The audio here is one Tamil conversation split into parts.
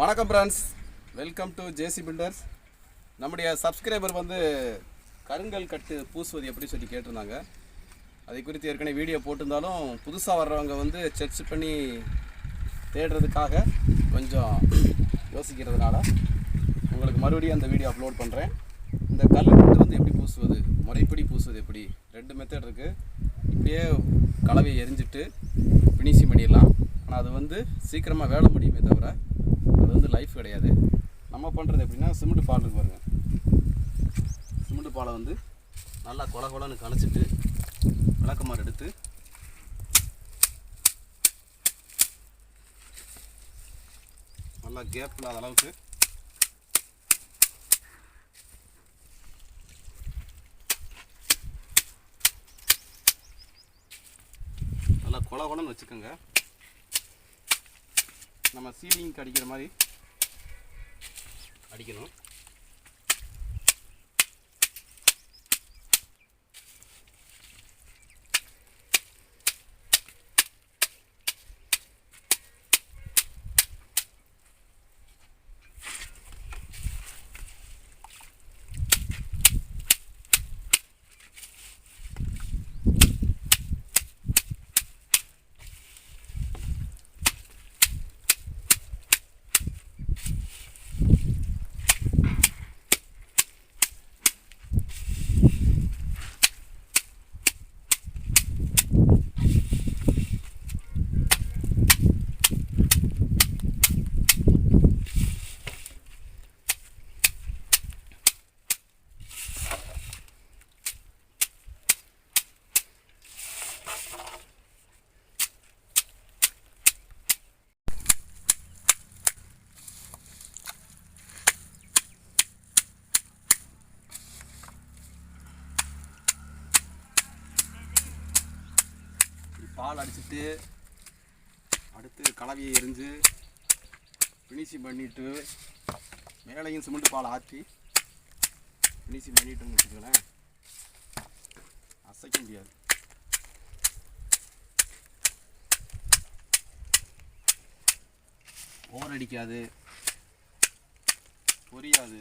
வணக்கம் friends, welcome to JC builders. நம்முடைய சப்ஸ்கிரைபர் கருங்கல் கட்டு பூசுவது எப்படி சொல்லி கேட்டிருந்தாங்க. அதை குறித்து ஏற்கனவே வீடியோ போட்டிருந்தாலும் புதுசாக வர்றவங்க சர்ச் பண்ணி தேடுறதுக்காக கொஞ்சம் யோசிக்கிறதுனால உங்களுக்கு மறுபடியும் அந்த வீடியோ அப்லோட் பண்ணுறேன். இந்த கல் கட்டு எப்படி பூசுவது, முறைப்படி பூசுவது எப்படி, 2 மெத்தட் இருக்குது. இப்படியே கலவையை எரிஞ்சிட்டு ஃபினிஷிங் பண்ணிடலாம். ஆனால் அது சீக்கிரமாக வேலை முடியுமே தவிர அது லைஃப் கிடையாது. நம்ம பண்ணுறது எப்படின்னா, சிமெண்ட் பால் இருக்கு பாருங்கள். சிமெண்ட் பாலை நல்லா கொலன்னு கணச்சிட்டு விளக்கமாறு எடுத்து நல்லா கேப் இல்லாத அளவுக்கு நல்லா கொலன்னு வச்சுக்கோங்க. நம்ம சீலிங்க்கு அடிக்கிற மாதிரி அடிக்கணும். பால் அடிச்சுட்டு அடுத்து கலவையை எரிஞ்சு ஃபினிஷிங் பண்ணிவிட்டு மேலையும் சிமெண்ட் பால் ஆற்றி ஃபினிஷிங் பண்ணிவிட்டுன்னு வச்சுக்கோங்களேன், அசைக்க முடியாது. ஓவர் அடிக்காது, பொரியாது.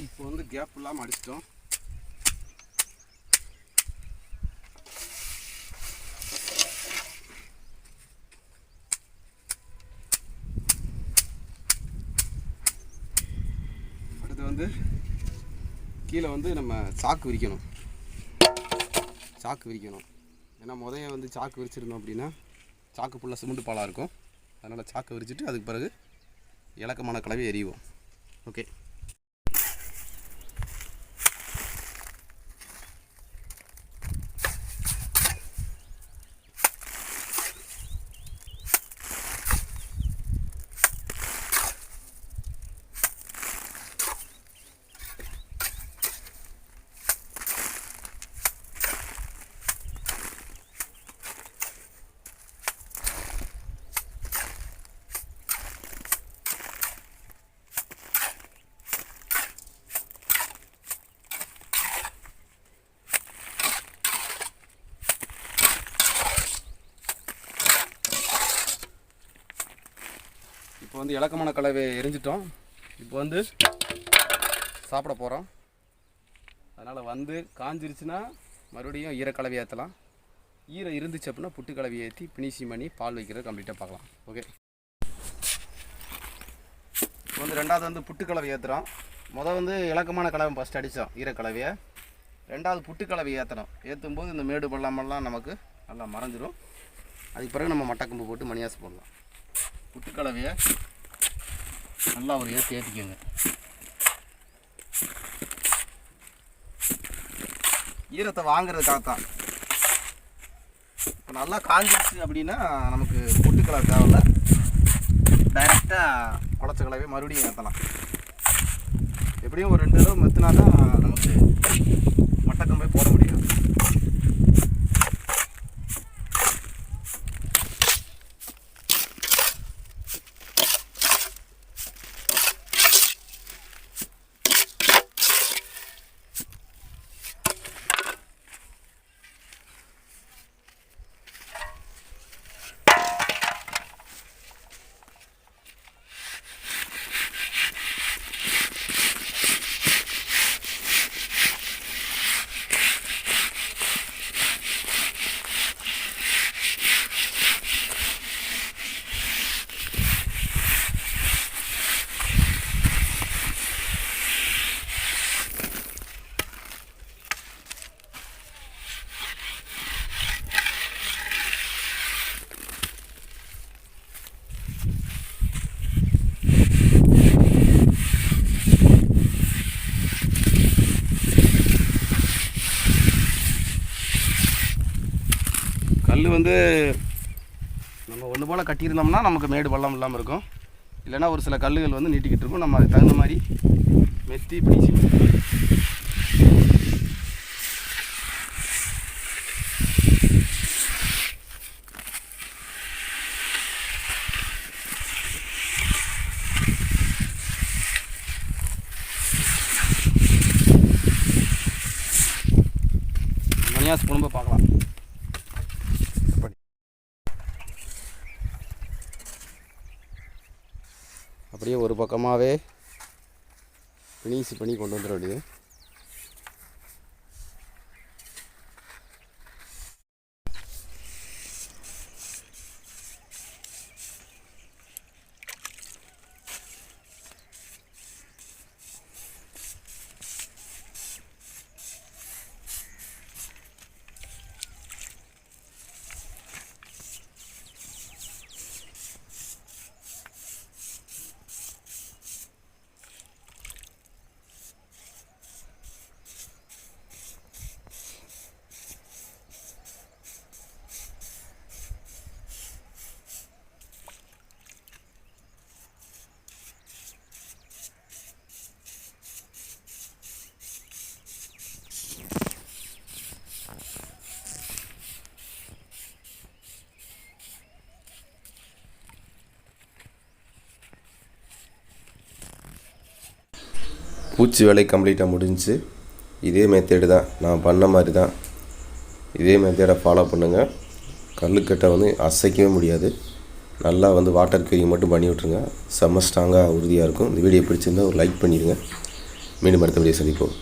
இப்போ கேப் இல்லாமல் அடிச்சிட்டோம். அடுத்து கீழே நம்ம சாக்கு விரிக்கணும். ஏன்னா முதல்ல சாக்கு விரிச்சிருந்தோம் அப்படின்னா சாக்கு ஃபுல்லாக சிமெண்ட் பாலாக இருக்கும். அதனால் சாக்கு விரிச்சிட்டு அதுக்கு பிறகு இலக்கமான கலவை எறிவோம். ஓகே, இப்போ இலக்கமான கலவையை எரிஞ்சிட்டோம். இப்போ சாப்பிட போகிறோம். அதனால் காஞ்சிருச்சுன்னா மறுபடியும் ஈரக்கலவையை ஏற்றலாம். ஈரம் இருந்துச்சு அப்படின்னா புட்டு கலவையை ஏற்றி ஃபினிஷிங் பண்ணி பால் வைக்கிறது கம்ப்ளீட்டாக பார்க்கலாம். ஓகே, இப்போ ரெண்டாவது புட்டு கலவை ஏற்றுறோம். இலக்கமான கலவை ஃபஸ்ட் அடித்தோம் ஈரக்கலவையை. ரெண்டாவது புட்டு கலவையை ஏற்றணும். ஏற்றும்போது இந்த மேடு பள்ளமெல்லாம் நமக்கு நல்லா மறைஞ்சிடும். அதுக்கு பிறகு நம்ம மட்டக்கம்பு போட்டு மணியாசு போடலாம். புட்டு கலவையை நல்லா ஒரு ஏற்றிக்கோங்க. ஈரத்தை வாங்குறதுக்காகத்தான். இப்போ நல்லா காஞ்சிடுச்சு அப்படின்னா நமக்கு புட்டு கலர் தேவையில்ல, டைரெக்டாக குழச்ச கலவை மறுபடியும் ஏற்றலாம். எப்படி எப்படியும் ஒரு 2 தடவை மெத்தினா தான் நமக்கு மட்டக்கம்பை போட முடியும். கல் வந்து நம்ம ஒன்று போல் கட்டியிருந்தோம்னா நமக்கு மேடு பள்ளம் இல்லாமல் இருக்கும். இல்லைன்னா ஒரு சில கல்லுகள் வந்து நீட்டிக்கிட்டு இருக்கும். நம்ம அதுக்கு தகுந்த மாதிரி மெத்தி பிடிச்சி மணியாஸ் குடும்ப பார்க்கலாம். அப்படியே ஒரு பக்கமாகவே ஃபினிஷ் பண்ணி கொண்டு வந்துட வேண்டியது. பூச்சி வேலை கம்ப்ளீட்டாக முடிஞ்சிச்சு. இதே மெத்தேடு தான் நான் பண்ண மாதிரி தான். இதே மெத்தேடை ஃபாலோ பண்ணுங்கள். கல்லுக்கட்டை வந்து அசைக்கவே முடியாது. நல்லா வந்து வாட்டர் கேரிங் மட்டும் பண்ணி விட்ருங்க. செம்ம ஸ்ட்ராங்காக உறுதியாக இருக்கும். இந்த வீடியோ பிடிச்சிருந்தால் ஒரு லைக் பண்ணிடுங்க. மீண்டும் அடுத்த வீடியோ சந்திப்போம்.